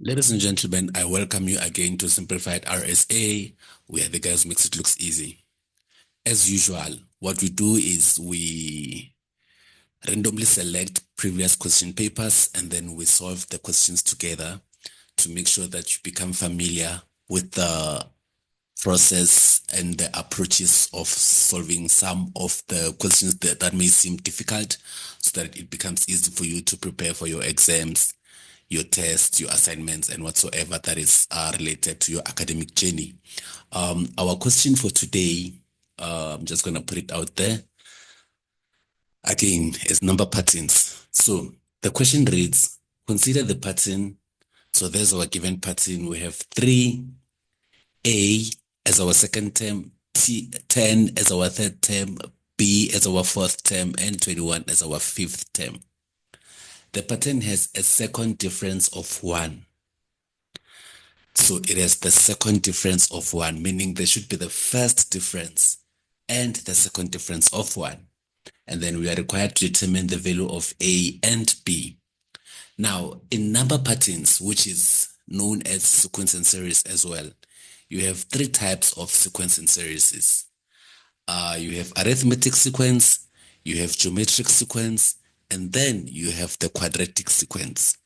Ladies and gentlemen, I welcome you again to Simplified RSA, where the guys makes it looks easy. As usual, what we do is we randomly select previous question papers and then we solve the questions together to make sure that you become familiar with the process and the approaches of solving some of the questions that may seem difficult so that it becomes easy for you to prepare for your exams, your tests, your assignments, and whatsoever that is related to your academic journey. Our question for today, I'm just going to put it out there again, is number patterns. So the question reads, consider the pattern. So there's our given pattern. We have 3A as our second term, 10 as our third term, B as our fourth term, and 21 as our fifth term. The pattern has a second difference of 1. So it has the second difference of 1, meaning there should be the first difference and the second difference of 1. And then we are required to determine the value of A and B. Now, in number patterns, which is known as sequence and series as well, you have 3 types of sequence and series. You have arithmetic sequence, you have geometric sequence, and then you have the quadratic sequence.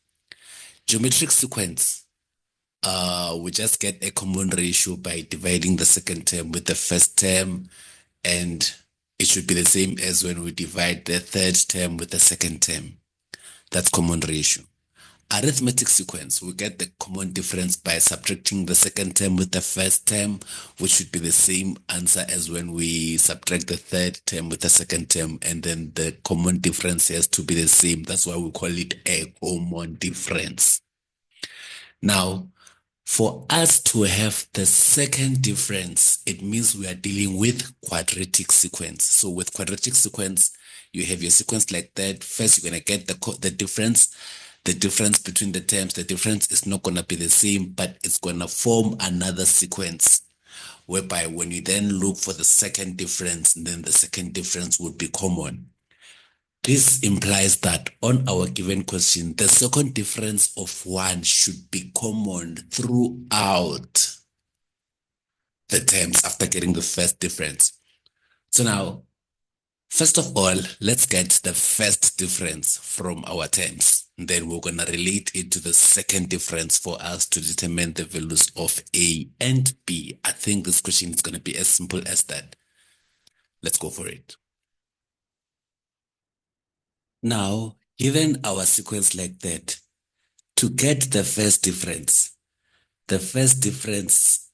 Geometric sequence, we just get a common ratio by dividing the second term with the first term, and it should be the same as when we divide the third term with the second term. That's common ratio. Arithmetic sequence, we get the common difference by subtracting the second term with the first term, which should be the same answer as when we subtract the third term with the second term, and then the common difference has to be the same. That's why we call it a common difference. Now, for us to have the second difference, it means we are dealing with quadratic sequence. So with quadratic sequence, you have your sequence like that. First, you're going to get the difference. The difference between the terms, the difference is not going to be the same, but it's going to form another sequence, whereby when you then look for the second difference, then the second difference would be common. This implies that on our given question, the second difference of 1 should be common throughout the terms after getting the first difference. So now, first of all, let's get the first difference from our terms. Then we're going to relate it to the second difference for us to determine the values of A and B. I think this question is going to be as simple as that. Let's go for it. Now, given our sequence like that, to get the first difference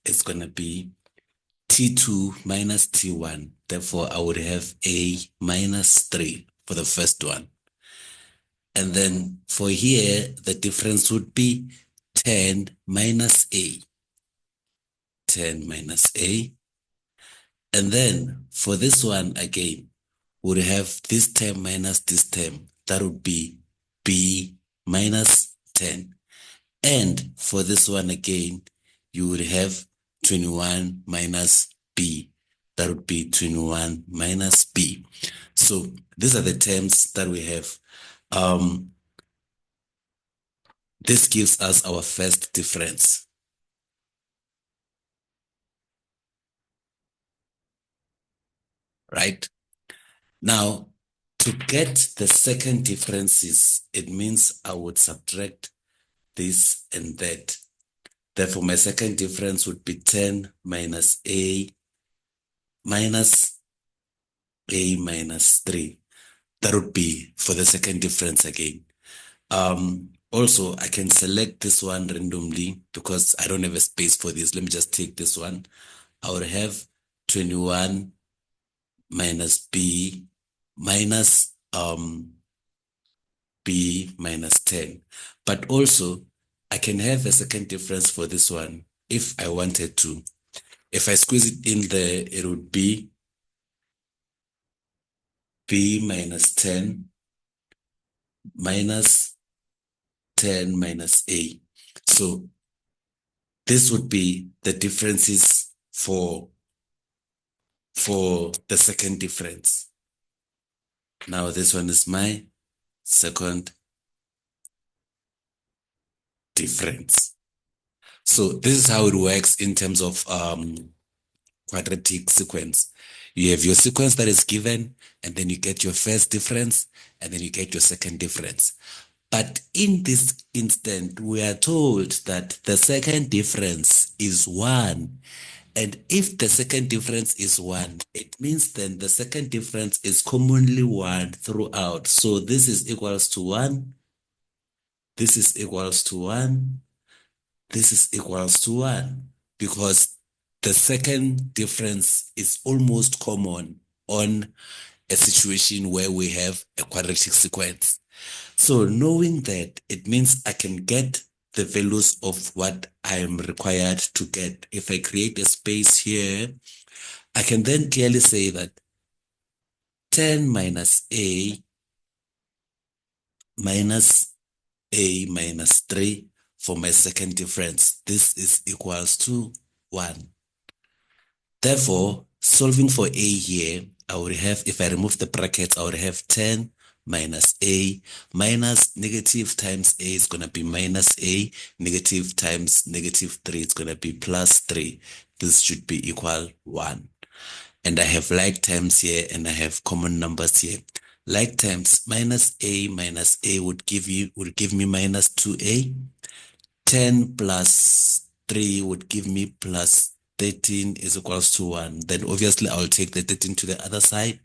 is going to be T2 minus T1. Therefore, I would have A minus 3 for the first one. And then for here, the difference would be 10 minus A. 10 minus A. And then for this one again, we would have this term minus this term. That would be B minus 10. And for this one again, you would have 21 minus B. That would be 21 minus B. So these are the terms that we have. This gives us our first difference. Right? Now, to get the second differences, it means I would subtract this and that. Therefore, my second difference would be 10 minus A minus 3. That would be for the second difference again. Also, I can select this one randomly because I don't have a space for this. Let me just take this one. I would have 21 minus B minus B minus 10. But also, I can have a second difference for this one if I wanted to. If I squeeze it in there, it would be B minus 10 minus 10 minus A. So this would be the differences for the second difference. Now this one is my second difference. So this is how it works in terms of quadratic sequence. You have your sequence that is given, and then you get your first difference, and then you get your second difference. But in this instant, we are told that the second difference is 1. And if the second difference is 1, it means then the second difference is commonly 1 throughout. So this is equals to 1, this is equals to 1, this is equals to 1, because the second difference is almost common on a situation where we have a quadratic sequence. So knowing that, it means I can get the values of what I am required to get. If I create a space here, I can then clearly say that 10 minus a minus a minus 3 for my second difference. This is equals to 1. Therefore, solving for a here, I would have, if I remove the brackets, I would have 10 minus a minus negative times a is going to be minus a, negative times negative 3 is going to be plus 3. This should be equal 1. And I have like terms here and I have common numbers here. Like terms, minus a would give me minus 2a. 10 plus 3 would give me plus 13 is equals to 1. Then obviously I'll take the 13 to the other side.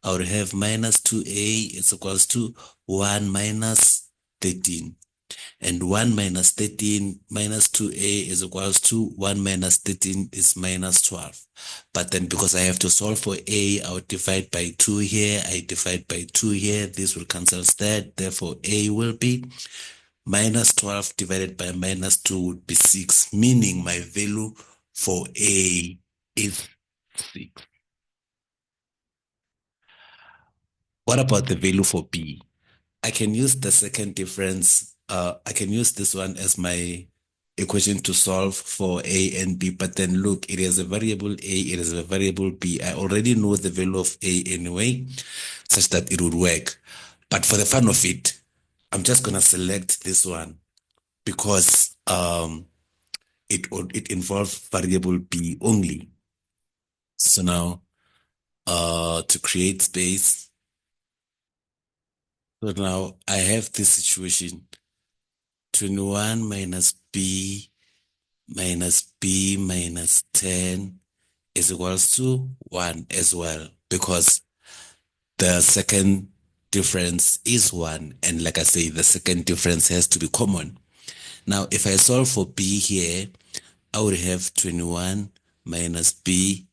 I would have minus 2a is equals to 1 minus 13. And 1 minus 13 minus 2a is equals to 1 minus 13 is minus 12. But then because I have to solve for a, I would divide by 2 here. I divide by 2 here. This will cancel that. Therefore, a will be minus 12 divided by minus 2 would be 6, meaning my value for a is 6. What about the value for b? I can use the second difference. I can use this one as my equation to solve for a and b, but then look, it is a variable a, it is a variable b. I already know the value of a anyway, such that it would work. But for the fun of it, I'm just going to select this one because it involves variable b only. So now to create space, so now I have this situation, 21 minus b minus 10 is equals to 1 as well, because the second difference is 1. And like I say, the second difference has to be common. Now, if I solve for b here, I would have 21 minus b.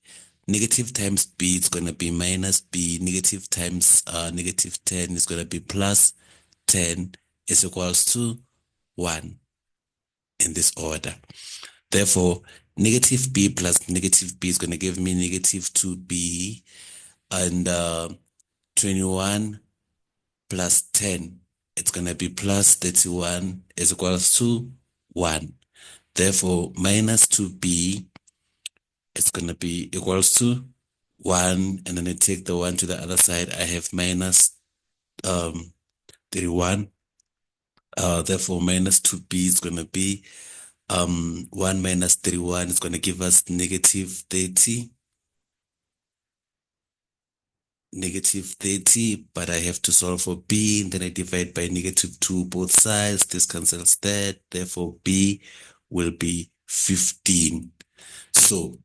Negative times b is going to be minus b. Negative times negative 10 is going to be plus 10 is equals to 1 in this order. Therefore, negative b plus negative b is going to give me negative 2b, and 21 plus 10, it's going to be plus 31 is equals to 1. Therefore, minus 2b is going to be equals to 1, and then I take the 1 to the other side. I have minus 31. Therefore, minus 2b is going to be 1 minus 31 is going to give us negative 30. Negative 30, but I have to solve for b, and then I divide by negative 2 both sides. This cancels that. Therefore, b will be 15. So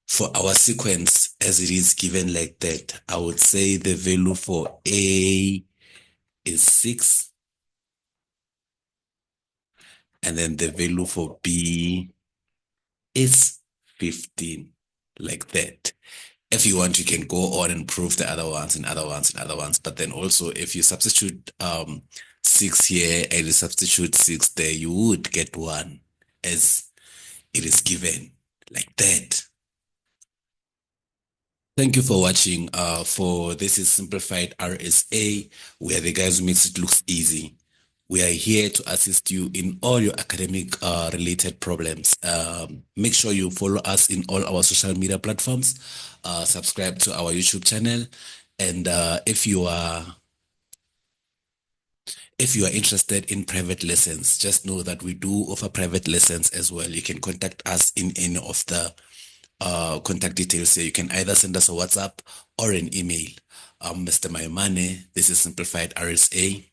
for our sequence, as it is given like that, I would say the value for a is 6, and then the value for b is 15, like that. If you want, you can go on and prove the other ones and other ones and other ones. But then also, if you substitute 6 here and you substitute 6 there, you would get 1 as it is given, like that. Thank you for watching. For this is Simplified RSA, where the guys who makes it looks easy. We are here to assist you in all your academic related problems. Make sure you follow us in all our social media platforms. Subscribe to our YouTube channel. And if you are if you are interested in private lessons, just know that we do offer private lessons as well. You can contact us in any of the contact details here. You can either send us a WhatsApp or an email. Mr. Maimane, this is Simplified RSA.